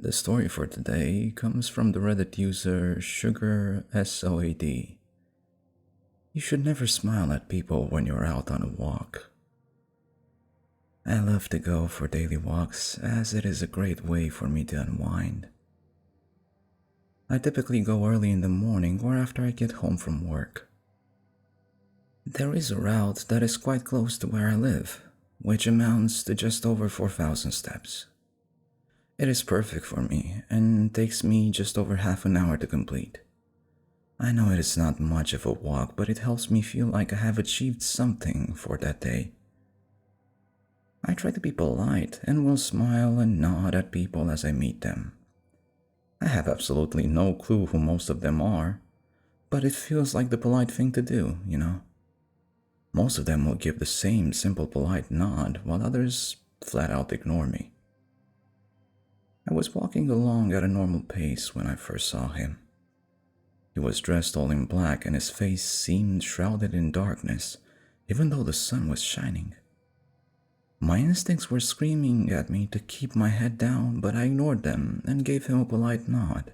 The story for today comes from the Reddit user sugar-soad. You should never smile at people when you're out on a walk. I love to go for daily walks as it is a great way for me to unwind. I typically go early in the morning or after I get home from work. There is a route that is quite close to where I live, which amounts to just over 4,000 steps. It is perfect for me and takes me just over half an hour to complete. I know it is not much of a walk, but it helps me feel like I have achieved something for that day. I try to be polite and will smile and nod at people as I meet them. I have absolutely no clue who most of them are, but it feels like the polite thing to do. Most of them will give the same simple polite nod while others flat out ignore me. I was walking along at a normal pace when I first saw him. He was dressed all in black and his face seemed shrouded in darkness, even though the sun was shining. My instincts were screaming at me to keep my head down, but I ignored them and gave him a polite nod.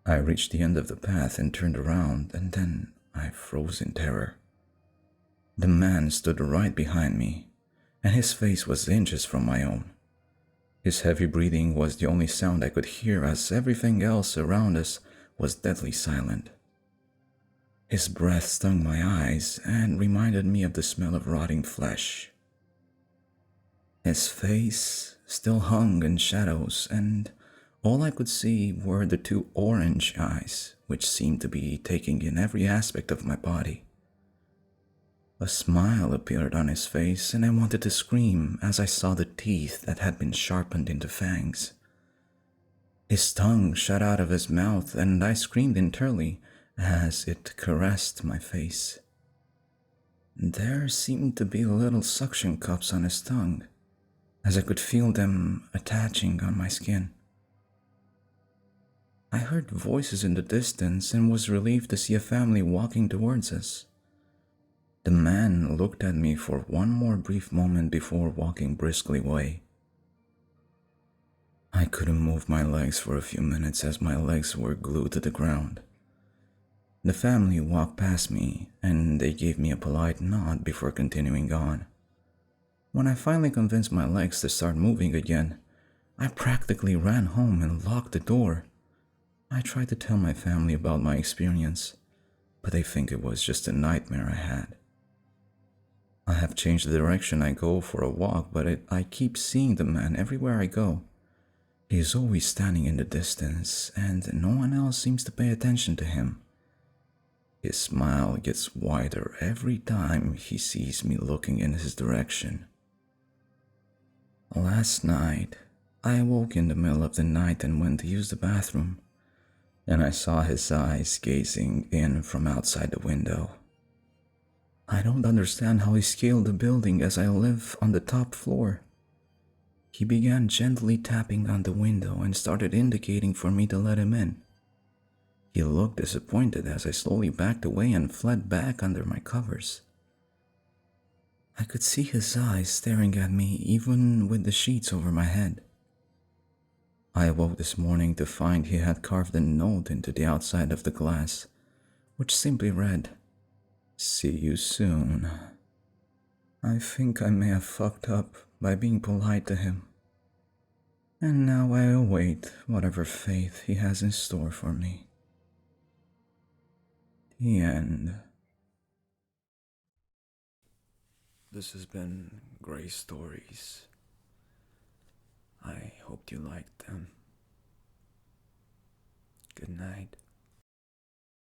I reached the end of the path and turned around, and then I froze in terror. The man stood right behind me, and his face was inches from my own. His heavy breathing was the only sound I could hear as everything else around us was deadly silent. His breath stung my eyes and reminded me of the smell of rotting flesh. His face still hung in shadows, and all I could see were the two orange eyes, which seemed to be taking in every aspect of my body. A smile appeared on his face, and I wanted to scream as I saw the teeth that had been sharpened into fangs. His tongue shot out of his mouth, and I screamed internally as it caressed my face. There seemed to be little suction cups on his tongue, as I could feel them attaching on my skin. I heard voices in the distance and was relieved to see a family walking towards us. The man looked at me for one more brief moment before walking briskly away. I couldn't move my legs for a few minutes as my legs were glued to the ground. The family walked past me and they gave me a polite nod before continuing on. When I finally convinced my legs to start moving again, I practically ran home and locked the door. I tried to tell my family about my experience, but they think it was just a nightmare I had. I have changed the direction I go for a walk, but I keep seeing the man everywhere I go. He is always standing in the distance, and no one else seems to pay attention to him. His smile gets wider every time he sees me looking in his direction. Last night, I awoke in the middle of the night and went to use the bathroom, and I saw his eyes gazing in from outside the window. I don't understand how he scaled the building as I live on the top floor. He began gently tapping on the window and started indicating for me to let him in. He looked disappointed as I slowly backed away and fled back under my covers. I could see his eyes staring at me even with the sheets over my head. I awoke this morning to find he had carved a note into the outside of the glass, which simply read, "See you soon." I think I may have fucked up by being polite to him. And now I await whatever fate he has in store for me. The end. This has been Gray Stories. I hope you liked them. Good night.